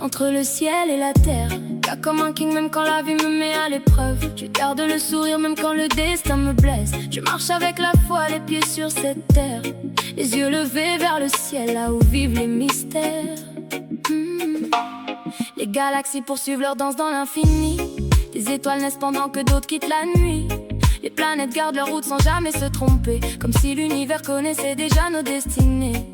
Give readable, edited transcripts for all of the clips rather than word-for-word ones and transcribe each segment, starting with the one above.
entre le ciel et la terre. Pas comme un king même quand la vie me met à l'épreuve. Je garde le sourire même quand le destin me blesse. Je marche avec la foi, les pieds sur cette terre, les yeux levés vers le ciel, là où vivent les mystères. Les galaxies poursuivent leur danse dans l'infini. Des étoiles naissent pendant que d'autres quittent la nuit. Les planètes gardent leur route sans jamais se tromper, comme si l'univers connaissait déjà nos destinées.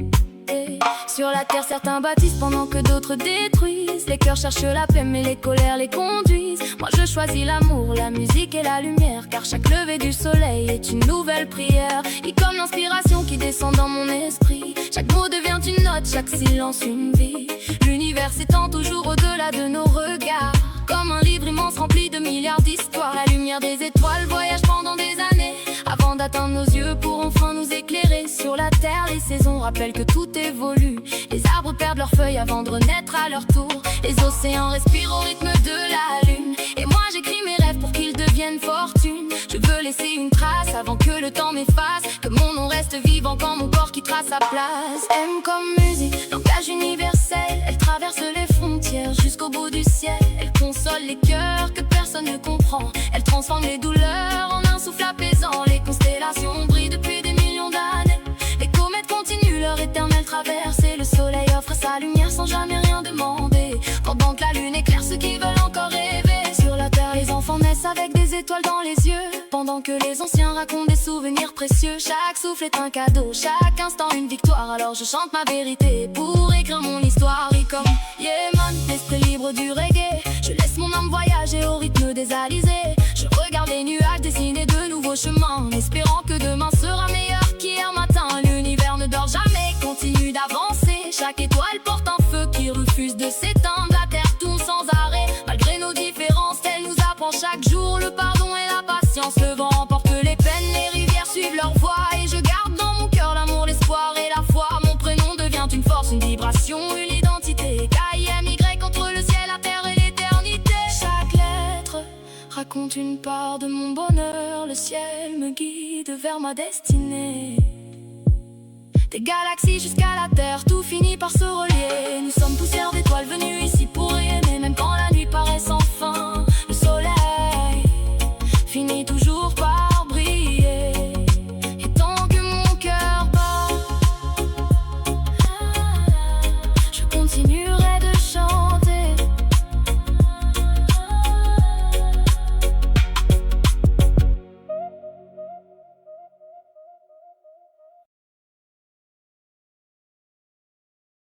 Et sur la terre, certains bâtissent pendant que d'autres détruisent. Les cœurs cherchent la paix mais les colères les conduisent. Moi je choisis l'amour, la musique et la lumière, car chaque lever du soleil est une nouvelle prière. Et comme l'inspiration qui descend dans mon esprit, chaque mot devient une note, chaque silence une vie. L'univers s'étend toujours au-delà de nos regards, comme un livre immense rempli de milliards d'histoires. La lumière des étoiles voyage pendant des années, avant d'atteindre nos yeux pour enfin nous éclairer. Sur la terre, les saisons rappellent que tout évolue. Les arbres perdent leurs feuilles avant de renaître à leur tour. Les océans respirent au rythme de la lune. Et moi j'écris mes rêves pour qu'ils deviennent fortune. Je veux laisser une trace avant que le temps m'efface, que mon nom reste vivant quand mon corps quittera sa place. M comme musique, langage universel, elle traverse les frontières jusqu'au bout du ciel. Elle console les cœurs que personne ne comprend. Elle transforme les douleurs en un souffle apaisant. Les constellations brillent depuis des millions d'années. Les comètes continuent leur éternelle traversée. Le soleil offre sa lumière sans jamais rien demander, pendant que la lune éclaire ceux qui veulent encore rêver. Sur la terre, les enfants naissent avec des étoiles dans les yeux, pendant que les anciens racontent des souvenirs précieux. Chaque souffle est un cadeau, chaque instant une victoire. Alors je chante ma vérité pour écrire mon histoire. Et comme Yeman, l'esprit libre du reggae, je laisse mon âme voyager au rythme des alizés. Je regarde les nuages dessiner de nouveaux chemins, en espérant que demain sera meilleur qu'hier matin. L'univers ne dort jamais, continue d'avancer. Chaque étoile porte un feu qui refuse de s'éteindre. La terre tourne sans arrêt, malgré nos différences. Elle nous apprend chaque jour le pardon et la patience. Le vent emporte les peines, les rivières suivent leur voie. Et je garde dans mon cœur l'amour, l'espoir et la foi. Mon prénom devient une force, une vibration, une identité. K-I-M-Y entre le ciel, la terre et l'éternité. Chaque lettre raconte une part de mon bonheur. Le ciel me guide vers ma destinée. Des galaxies jusqu'à la terre, tout finit par se relier.